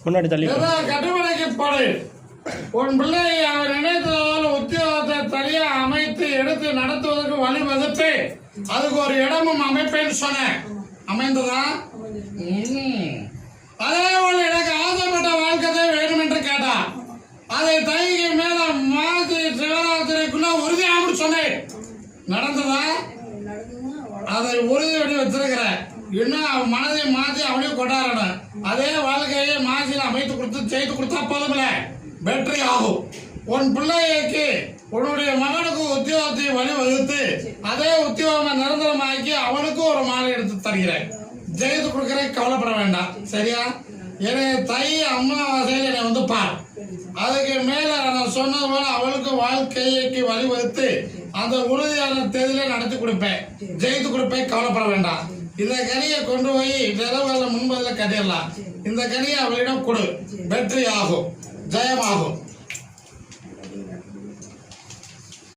முன்னாடி தள்ளி கட்டுமடைக்கப்படு. உன் பிள்ளை அவர் நினைத்ததால் உத்தியோகத்தை சரியா அமைத்து எடுத்து நடத்துவதற்கு வழிவகுத்து அதுக்கு ஒரு இடமும் அமைப்பேன்னு சொன்னேன். அமைந்ததா? அதே போல எனக்கு ஆசைப்பட்ட வாழ்க்கை வேணும் என்று கேட்டா அதை தைகை மேல மாற்றி சிவராத்திரிக்குள்ள உறுதியாகும் சொன்னேன். நடந்ததா? அதை உறுதி பண்ணி வச்சிருக்கிறேன். இன்னும் அவன் மனதை மாற்றி அவனே கொண்டாடணும். அதே வாழ்க்கையை மாசியில் அமைத்து கொடுத்து செய்து கொடுத்தா போதுமில்ல, வெற்றி ஆகும். உன் பிள்ளைக்கு உன்னுடைய மகனுக்கு உத்தியோகத்தை வழிவகுத்து அதே உத்தியோகத்தை நிரந்தரமாக்கி அவனுக்கு ஒரு மாலை எடுத்து தருகிறேன். செய்து கொடுக்கிறேன், கவலைப்பட வேண்டாம். சரியா? என்னை தை அம்மாவாசையில் என்னை வந்து பார். அதுக்கு மேல நான் சொன்னது போல அவளுக்கு வாழ்க்கைக்கு வழிவகுத்து அந்த உறுதியான தேதியில நடத்தி கொடுப்பேன், ஜெயித்து கொடுப்பேன், கவலைப்பட வேண்டாம். இந்த கனியை கொண்டு போய் நிலவர முன்பதில் கட்டிடலாம். இந்த கனியை அவளிடம் கொடு, வெற்றி ஆகும், ஜெயமாகும்.